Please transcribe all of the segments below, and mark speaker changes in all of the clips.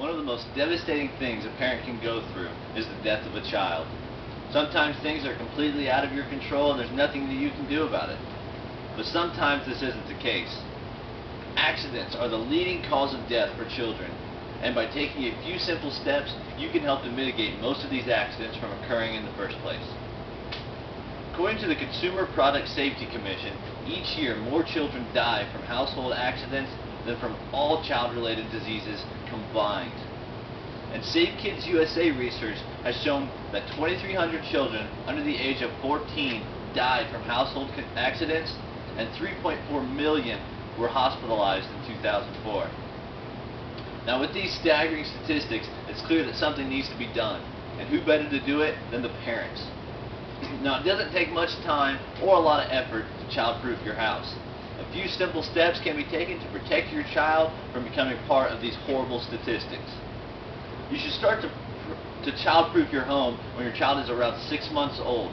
Speaker 1: One of the most devastating things a parent can go through is the death of a child. Sometimes things are completely out of your control and there's nothing that you can do about it. But sometimes this isn't the case. Accidents are the leading cause of death for children, and by taking a few simple steps, you can help to mitigate most of these accidents from occurring in the first place. According to the Consumer Product Safety Commission, each year more children die from household accidents than from all child-related diseases combined. And Save Kids USA research has shown that 2,300 children under the age of 14 died from household accidents, and 3.4 million were hospitalized in 2004. Now, with these staggering statistics, it's clear that something needs to be done. And who better to do it than the parents? Now, it doesn't take much time or a lot of effort to child-proof your house. A few simple steps can be taken to protect your child from becoming part of these horrible statistics. You should start to child-proof your home when your child is around 6 months old.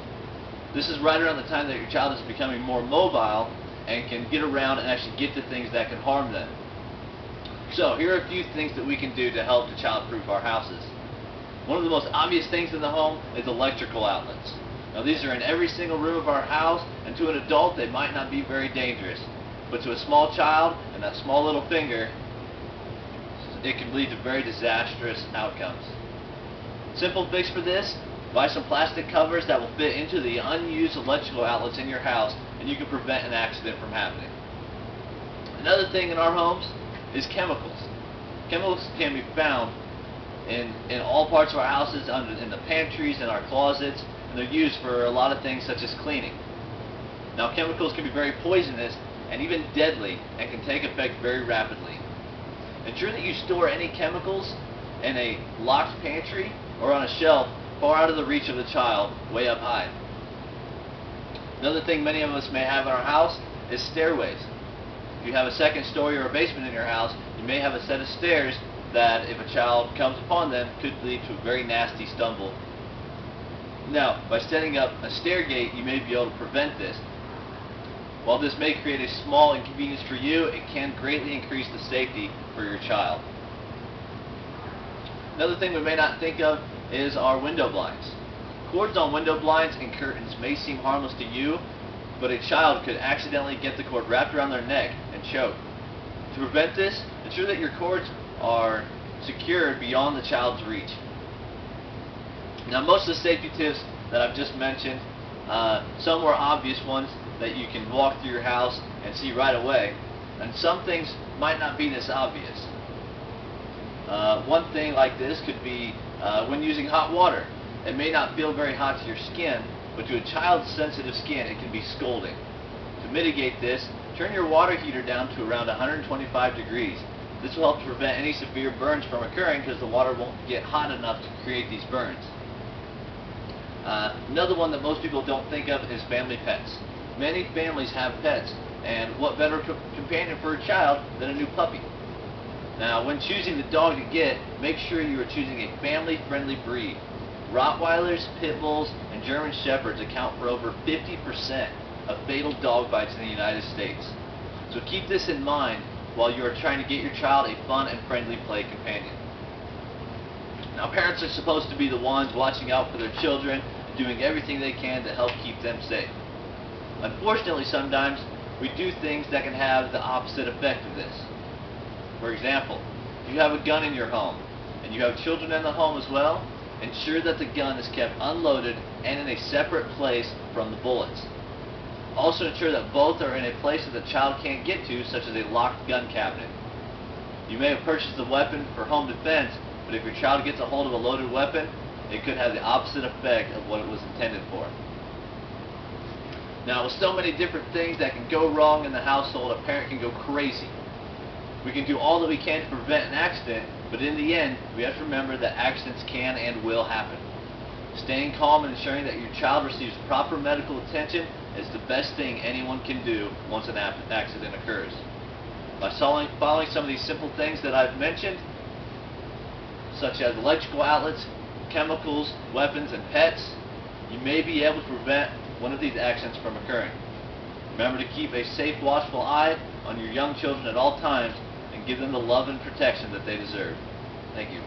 Speaker 1: This is right around the time that your child is becoming more mobile and can get around and actually get to things that can harm them. So, here are a few things that we can do to help to child-proof our houses. One of the most obvious things in the home is electrical outlets. Now, these are in every single room of our house, and to an adult they might not be very dangerous. But to a small child and that small little finger, it can lead to very disastrous outcomes. Simple fix for this: buy some plastic covers that will fit into the unused electrical outlets in your house, and you can prevent an accident from happening. Another thing in our homes is chemicals. Chemicals can be found in all parts of our houses, in the pantries, in our closets, and they're used for a lot of things such as cleaning. Now, chemicals can be very poisonous and even deadly and can take effect very rapidly. Ensure that you store any chemicals in a locked pantry or on a shelf far out of the reach of the child, way up high. Another thing many of us may have in our house is stairways. If you have a second story or a basement in your house, you may have a set of stairs that, if a child comes upon them, could lead to a very nasty stumble. Now, by setting up a stair gate, you may be able to prevent this. While this may create a small inconvenience for you, it can greatly increase the safety for your child. Another thing we may not think of is our window blinds. Cords on window blinds and curtains may seem harmless to you, but a child could accidentally get the cord wrapped around their neck and choke. To prevent this, ensure that your cords are secured beyond the child's reach. Now, most of the safety tips that I've just mentioned, some were obvious ones that you can walk through your house and see right away, and some things might not be this obvious. One thing like this could be when using hot water. It may not feel very hot to your skin, but to a child's sensitive skin it can be scalding. To mitigate this, turn your water heater down to around 125 degrees. This will help to prevent any severe burns from occurring because the water won't get hot enough to create these burns. Another one that most people don't think of is family pets. Many families have pets, and what better companion for a child than a new puppy? Now, when choosing the dog to get, make sure you are choosing a family-friendly breed. Rottweilers, Pit Bulls, and German Shepherds account for over 50% of fatal dog bites in the United States. So keep this in mind while you are trying to get your child a fun and friendly play companion. Now, parents are supposed to be the ones watching out for their children and doing everything they can to help keep them safe. Unfortunately, sometimes we do things that can have the opposite effect of this. For example, if you have a gun in your home and you have children in the home as well, ensure that the gun is kept unloaded and in a separate place from the bullets. Also ensure that both are in a place that the child can't get to, such as a locked gun cabinet. You may have purchased the weapon for home defense, but if your child gets a hold of a loaded weapon, it could have the opposite effect of what it was intended for. Now, with so many different things that can go wrong in the household, a parent can go crazy. We can do all that we can to prevent an accident, but in the end, we have to remember that accidents can and will happen. Staying calm and ensuring that your child receives proper medical attention is the best thing anyone can do once an accident occurs. By following some of these simple things that I've mentioned, such as electrical outlets, chemicals, weapons, and pets, you may be able to prevent one of these accidents from occurring. Remember to keep a safe, watchful eye on your young children at all times and give them the love and protection that they deserve. Thank you.